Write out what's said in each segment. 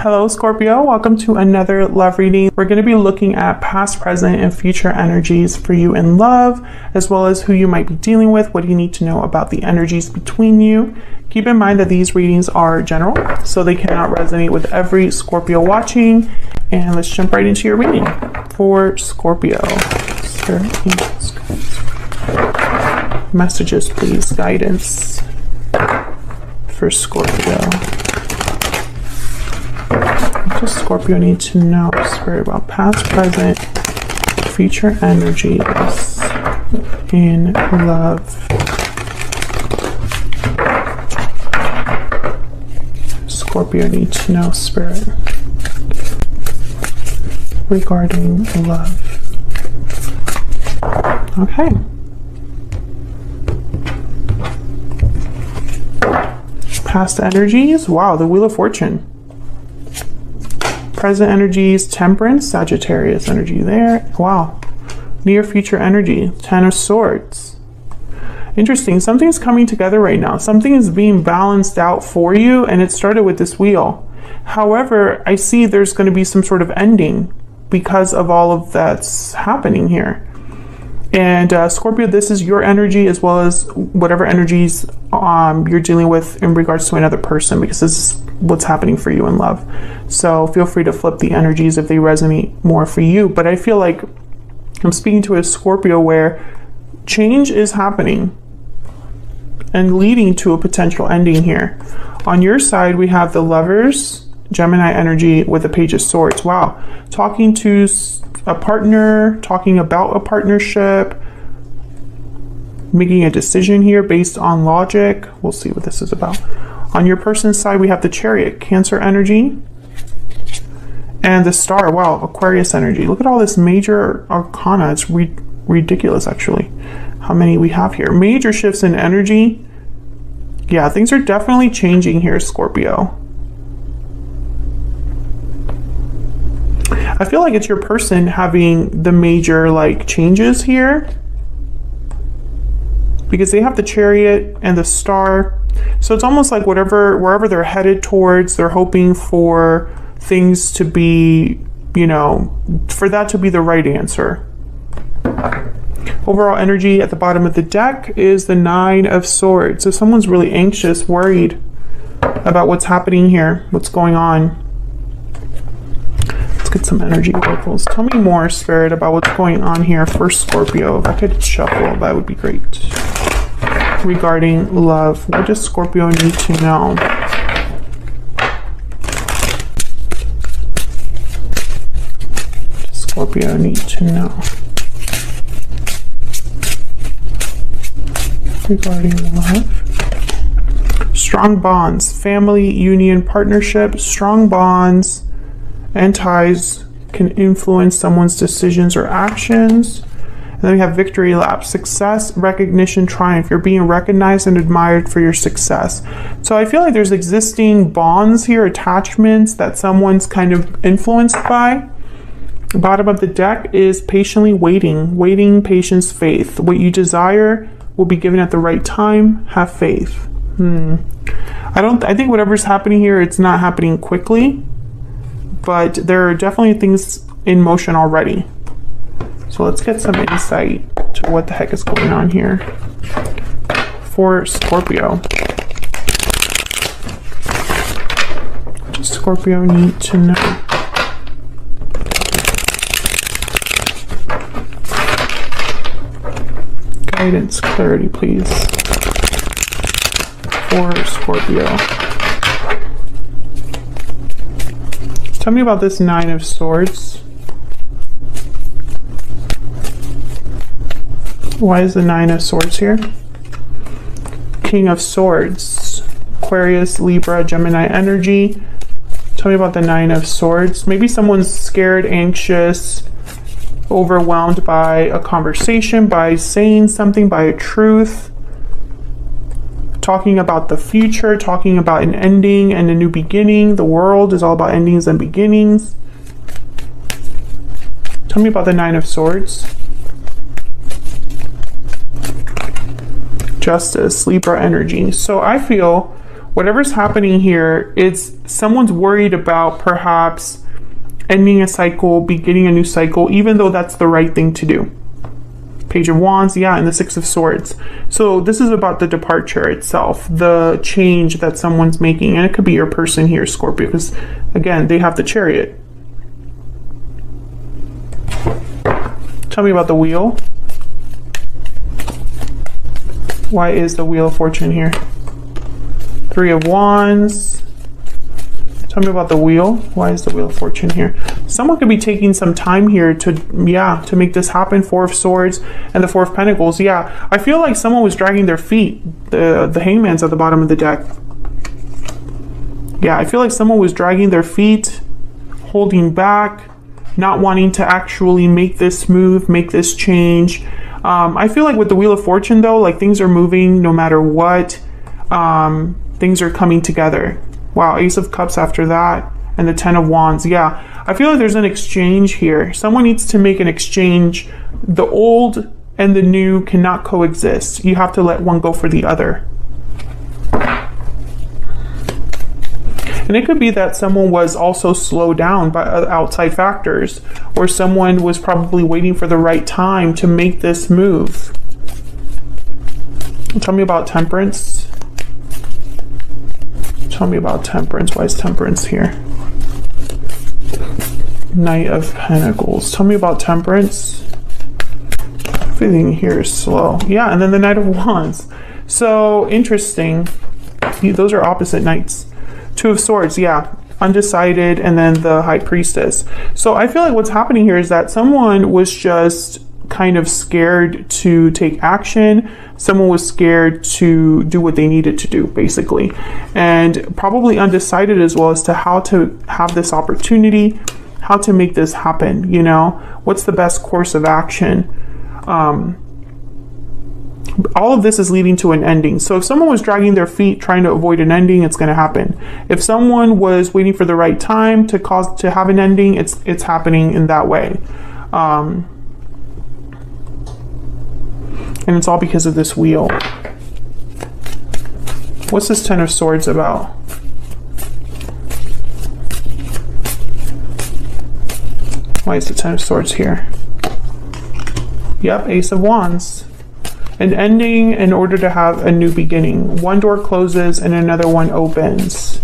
Hello Scorpio, welcome to another love reading. We're going to be looking at past, present, and future energies for you in love, as well as who you might be dealing with, what you need to know about the energies between you. Keep in mind that these readings are general, so they cannot resonate with every Scorpio watching. And let's jump right into your reading for Scorpio. Messages, please. Guidance for Scorpio. What does Scorpio need to know, Spirit, about past, present, future energies in love? Scorpio needs to know, Spirit, regarding love. Okay. Past energies. Wow, the Wheel of Fortune. Present energies, Temperance, Sagittarius energy there. Wow. Near future energy, Ten of Swords. Interesting. Something's coming together right now. Something is being balanced out for you, and it started with this wheel. However, I see there's going to be some sort of ending because of all of that's happening here. And Scorpio, this is your energy as well as whatever energies you're dealing with in regards to another person, because this is what's happening for you in love. So feel free to flip the energies if they resonate more for you. But I feel like I'm speaking to a Scorpio where change is happening and leading to a potential ending here. On your side, we have the Lovers, Gemini energy with the Page of Swords. Wow. Talking to a partner, talking about a partnership, making a decision here based on logic. We'll see what this is about. On your person's side, we have the Chariot, Cancer energy, and the Star. Wow, Aquarius energy. Look at all this major arcana. It's ridiculous, actually, how many we have here. Major shifts in energy. Yeah, things are definitely changing here, Scorpio. I feel like it's your person having the major changes here, because they have the Chariot and the Star. So it's almost like wherever they're headed towards, they're hoping for things to be, for that to be the right answer. Overall energy at the bottom of the deck is the Nine of Swords. So someone's really anxious, worried about what's happening here, what's going on. Get some energy oracles. Tell me more, Spirit, about what's going on here for Scorpio. If I could shuffle, that would be great. Regarding love, what does Scorpio need to know? What does Scorpio need to know regarding love? Strong bonds, family, union, partnership, strong bonds and ties can influence someone's decisions or actions. And then we have victory lap, success, recognition, triumph. You're being recognized and admired for your success. So I feel like there's existing bonds here, attachments that someone's kind of influenced by. The bottom of the deck is patiently waiting, patience, faith. What you desire will be given at the right time. Have faith. I think whatever's happening here, it's not happening quickly, but there are definitely things in motion already. So let's get some insight to what the heck is going on here for Scorpio. What does Scorpio need to know? Guidance, clarity, please, for Scorpio. Tell me about this Nine of Swords. Why is the Nine of Swords here? King of Swords. Aquarius, Libra, Gemini energy. Tell me about the Nine of Swords. Maybe someone's scared, anxious, overwhelmed by a conversation, by saying something, by a truth. Talking about the future, talking about an ending and a new beginning. The world is all about endings and beginnings. Tell me about the Nine of Swords. Justice, Libra energy. So I feel whatever's happening here, it's someone's worried about perhaps ending a cycle, beginning a new cycle, even though that's the right thing to do. Page of Wands, yeah, and the Six of Swords. So this is about the departure itself, the change that someone's making. And it could be your person here, Scorpio, because again, they have the Chariot. Tell me about the Wheel. Why is the Wheel of Fortune here? Three of Wands. Tell me about the Wheel. Why is the Wheel of Fortune here? Someone could be taking some time here to make this happen. Four of Swords and the Four of Pentacles. Yeah, I feel like someone was dragging their feet. The Hangman's at the bottom of the deck. Yeah, I feel like someone was dragging their feet, holding back, not wanting to actually make this move, make this change. I feel like with the Wheel of Fortune though, like things are moving no matter what. Things are coming together. Wow, Ace of Cups after that, and the Ten of Wands. Yeah, I feel like there's an exchange here. Someone needs to make an exchange. The old and the new cannot coexist. You have to let one go for the other. And it could be that someone was also slowed down by outside factors, or someone was probably waiting for the right time to make this move. Tell me about Temperance. Tell me about Temperance. Why is Temperance here? Knight of Pentacles. Tell me about Temperance. Everything here is slow. Yeah, and then the Knight of Wands. So interesting. Those are opposite knights. Two of Swords, yeah. Undecided, and then the High Priestess. So I feel like what's happening here is that someone was just kind of scared to take action. Someone was scared to do what they needed to do, basically. And probably undecided as well as to how to have this opportunity, how to make this happen, you know? What's the best course of action? All of this is leading to an ending. So if someone was dragging their feet trying to avoid an ending, it's going to happen. If someone was waiting for the right time to have an ending, it's happening in that way. And it's all because of this Wheel. What's this Ten of Swords about? Why is the Ten of Swords here? Yep, Ace of Wands. An ending in order to have a new beginning. One door closes and another one opens.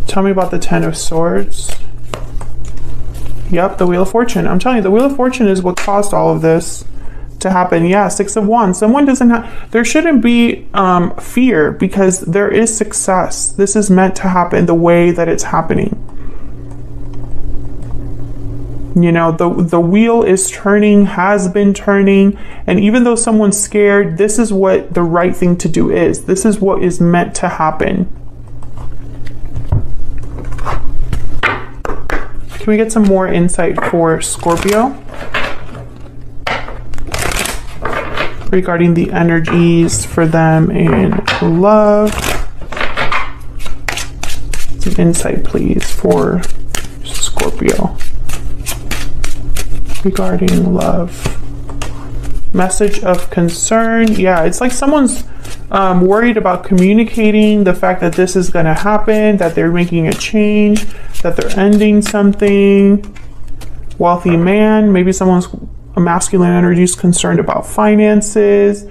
Tell me about the Ten of Swords. Yep, the Wheel of Fortune. I'm telling you, the Wheel of Fortune is what caused all of this to happen. Yeah, Six of Wands. Someone doesn't have, there shouldn't be fear, because there is success. This is meant to happen the way that it's happening. You know, the wheel is turning, has been turning, and even though someone's scared, this is what the right thing to do is. This is what is meant to happen. Can we get some more insight for Scorpio regarding the energies for them in love? Some insight, please, for Scorpio regarding love. Message of concern. Yeah, it's like someone's worried about communicating the fact that this is going to happen, that they're making a change, that they're ending something. Wealthy man. Maybe someone's masculine energy is concerned about finances.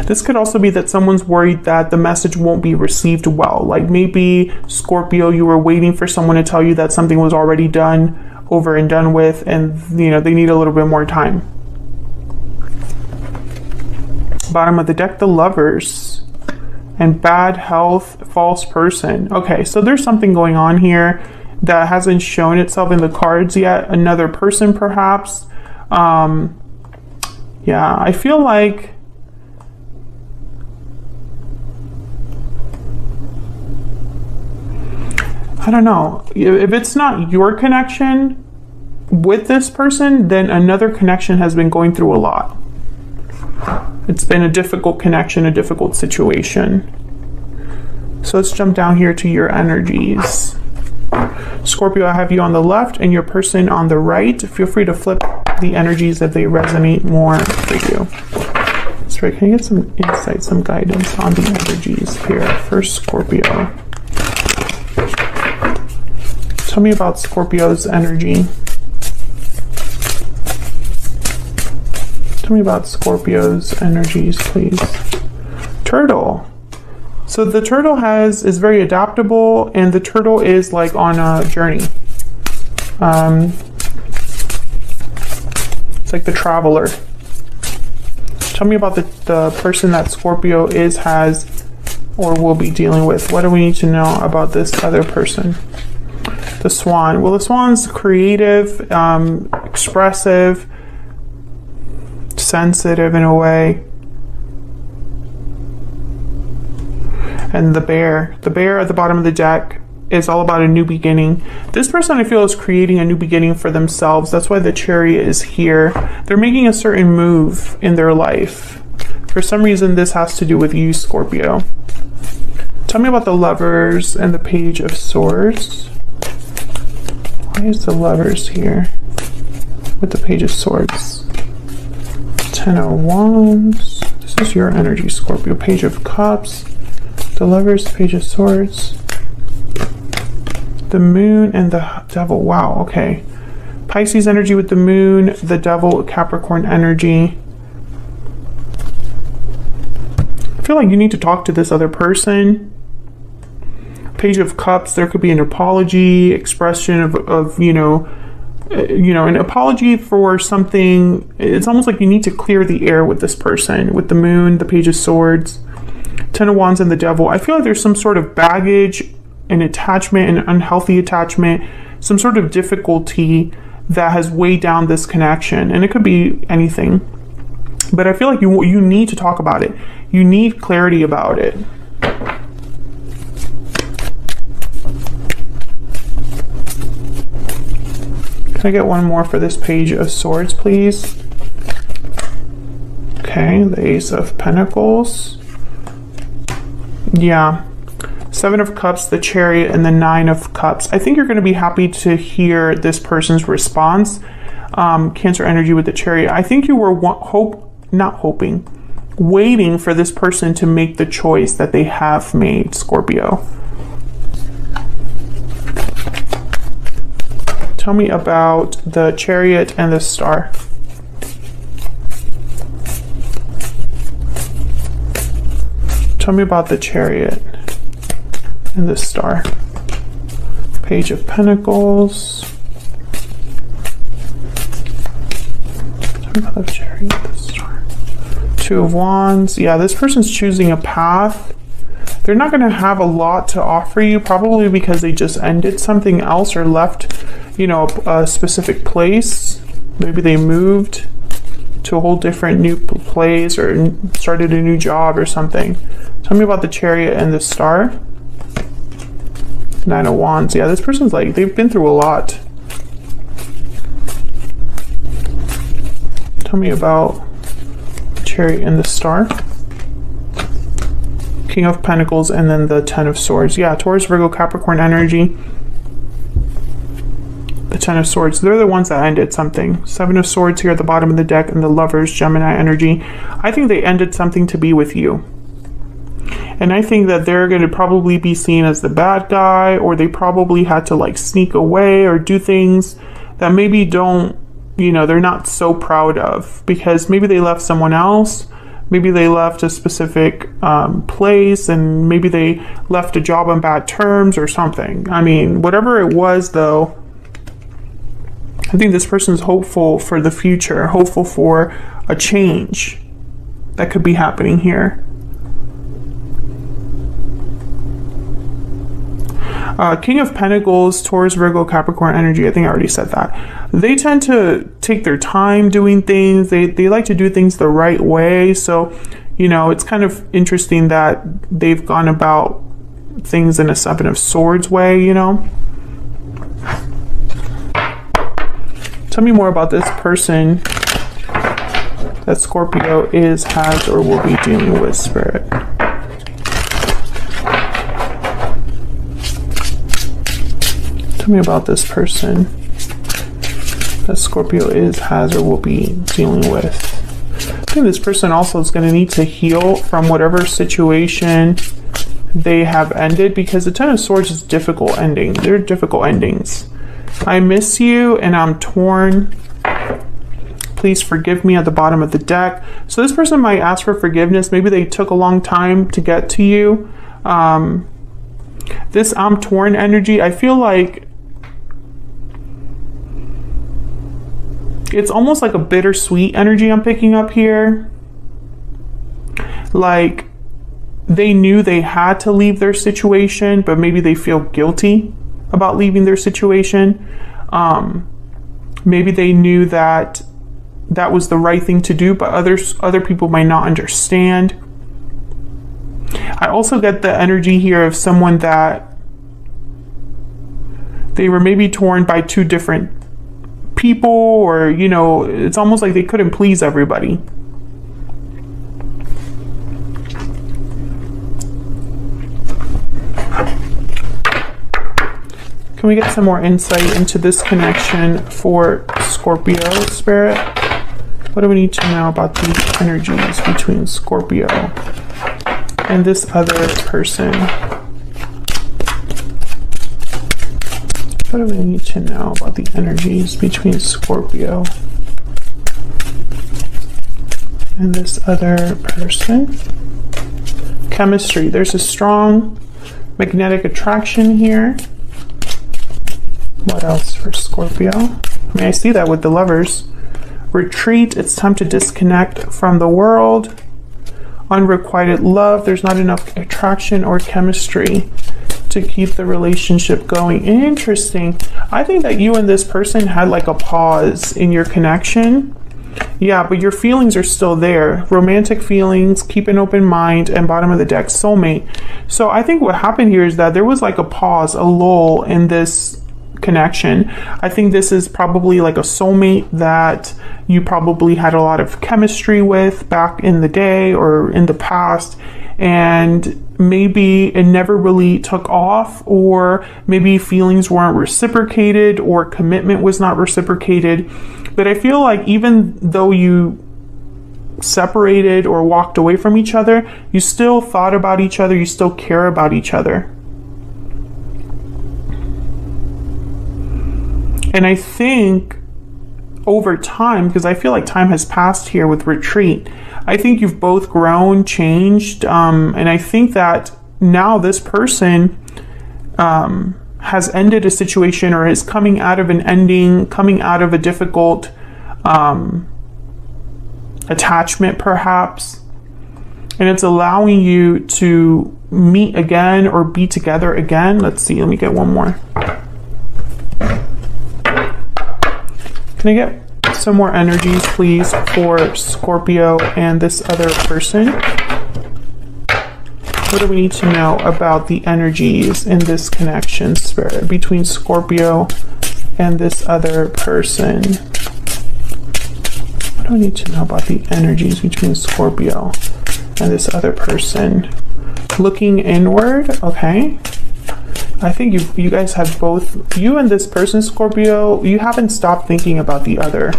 This could also be that someone's worried that the message won't be received well. Like maybe, Scorpio, you were waiting for someone to tell you that something was already done, over and done with, and you know, they need a little bit more time. Bottom of the deck, the Lovers. And bad health, false person. Okay, so there's something going on here that hasn't shown itself in the cards yet. Another person, perhaps. Yeah, I feel like I don't know. If it's not your connection with this person, then another connection has been going through a lot. It's been a difficult connection, a difficult situation. So let's jump down here to your energies. Scorpio, I have you on the left and your person on the right. Feel free to flip the energies if they resonate more for you. Let's Spirit, can I get some insight, some guidance on the energies here for Scorpio? Tell me about Scorpio's energy. Tell me about Scorpio's energies, please. Turtle. So the turtle is very adaptable, and the turtle is like on a journey. It's like the traveler. Tell me about the person that Scorpio has, or will be dealing with. What do we need to know about this other person? The swan. Well, the swan's creative, expressive, sensitive in a way. And the bear at the bottom of the deck is all about a new beginning. This person, I feel, is creating a new beginning for themselves. That's why the Chariot is here. They're making a certain move in their life. For some reason, this has to do with you, Scorpio. Tell me about the Lovers and the Page of Swords. Why is the Lovers here with the Page of Swords? 10 of Wands. This is your energy, Scorpio. Page of Cups. The Lovers, Page of Swords. The Moon and the Devil. Wow, okay. Pisces energy with the Moon, the Devil, Capricorn energy. I feel like you need to talk to this other person. Page of Cups, there could be an apology, expression of an apology for something. It's almost like you need to clear the air with this person, with the Moon, the Page of Swords, 10 of Wands, and the Devil. I feel like there's some sort of baggage, an attachment, an unhealthy attachment, some sort of difficulty that has weighed down this connection. And it could be anything. But I feel like you need to talk about it. You need clarity about it. Can I get one more for this Page of Swords, please? Okay, the Ace of Pentacles. Yeah. 7 of Cups, the Chariot, and the 9 of Cups. I think you're going to be happy to hear this person's response. Cancer energy with the Chariot. I think you were waiting for this person to make the choice that they have made, Scorpio. Tell me about the Chariot and the Star. Tell me about the Chariot and the Star. Page of Pentacles. Tell me about the Chariot and the Star. 2 of Wands. Yeah, this person's choosing a path. They're not going to have a lot to offer you, probably because they just ended something else or left, a specific place. Maybe they moved to a whole different new place or started a new job or something. Tell me about the Chariot and the Star. 9 of Wands. Yeah, this person's like, they've been through a lot. Tell me about the Chariot and the Star. King of Pentacles and then the 10 of Swords. Yeah, Taurus, Virgo, Capricorn energy. The 10 of Swords. They're the ones that ended something. 7 of Swords here at the bottom of the deck, and the Lovers, Gemini energy. I think they ended something to be with you. And I think that they're going to probably be seen as the bad guy, or they probably had to like sneak away or do things that maybe they're not so proud of, because maybe they left someone else. Maybe they left a specific place, and maybe they left a job on bad terms or something. I mean, whatever it was though, I think this person's hopeful for the future, hopeful for a change that could be happening here. King of Pentacles, Taurus, Virgo, Capricorn energy. I think I already said that. They tend to take their time doing things. They like to do things the right way. So, it's kind of interesting that they've gone about things in a 7 of Swords way, Tell me more about this person that Scorpio has, or will be dealing with, Spirit. Tell me about this person that Scorpio has, or will be dealing with. I think this person also is going to need to heal from whatever situation they have ended, because the Ten of Swords is difficult ending. They're difficult endings. I miss you and I'm torn. Please forgive me at the bottom of the deck. So this person might ask for forgiveness. Maybe they took a long time to get to you. This I'm torn energy, I feel like it's almost like a bittersweet energy I'm picking up here. Like they knew they had to leave their situation, but maybe they feel guilty about leaving their situation. Maybe they knew that that was the right thing to do, but other people might not understand. I also get the energy here of someone that they were maybe torn by two different people, or, you know, it's almost like they couldn't please everybody. Can we get some more insight into this connection for Scorpio, Spirit? What do we need to know about the energies between Scorpio and this other person? What do we need to know about the energies between Scorpio and this other person? Chemistry. There's a strong magnetic attraction here. What else for Scorpio? I mean, I see that with the Lovers. Retreat. It's time to disconnect from the world. Unrequited love. There's not enough attraction or chemistry to keep the relationship going. Interesting. I think that you and this person had like a pause in your connection. Yeah, but your feelings are still there. Romantic feelings, keep an open mind, and bottom of the deck, soulmate. So I think what happened here is that there was like a pause, a lull in this connection. I think this is probably like a soulmate that you probably had a lot of chemistry with back in the day or in the past, and maybe it never really took off, or maybe feelings weren't reciprocated, or commitment was not reciprocated. But I feel like even though you separated or walked away from each other, you still thought about each other, you still care about each other. And I think over time, because I feel like time has passed here with retreat, I think you've both grown, changed, and I think that now this person has ended a situation, or is coming out of an ending, coming out of a difficult attachment perhaps, and it's allowing you to meet again or be together again. Let's see, let me get one more. Can I get some more energies, please, for Scorpio and this other person? What do we need to know about the energies in this connection, Spirit, between Scorpio and this other person? What do we need to know about the energies between Scorpio and this other person? Looking inward, okay. I think you guys have both, you and this person, Scorpio, you haven't stopped thinking about the other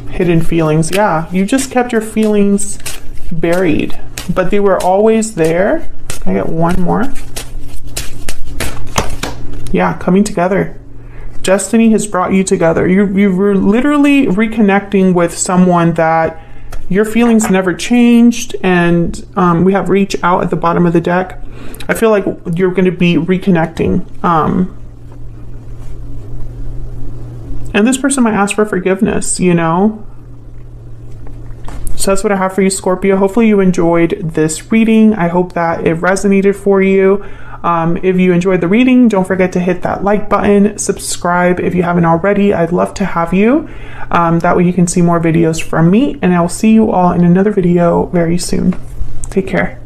hidden feelings. Yeah, you just kept your feelings buried, but they were always there. Can I get one more? Yeah, coming together. Destiny has brought you together. You were literally reconnecting with someone that your feelings never changed, and we have reach out at the bottom of the deck. I feel like you're going to be reconnecting. And this person might ask for forgiveness, you know? So that's what I have for you, Scorpio. Hopefully you enjoyed this reading. I hope that it resonated for you. If you enjoyed the reading, don't forget to hit that like button, subscribe if you haven't already. I'd love to have you. That way you can see more videos from me, and I'll see you all in another video very soon. Take care.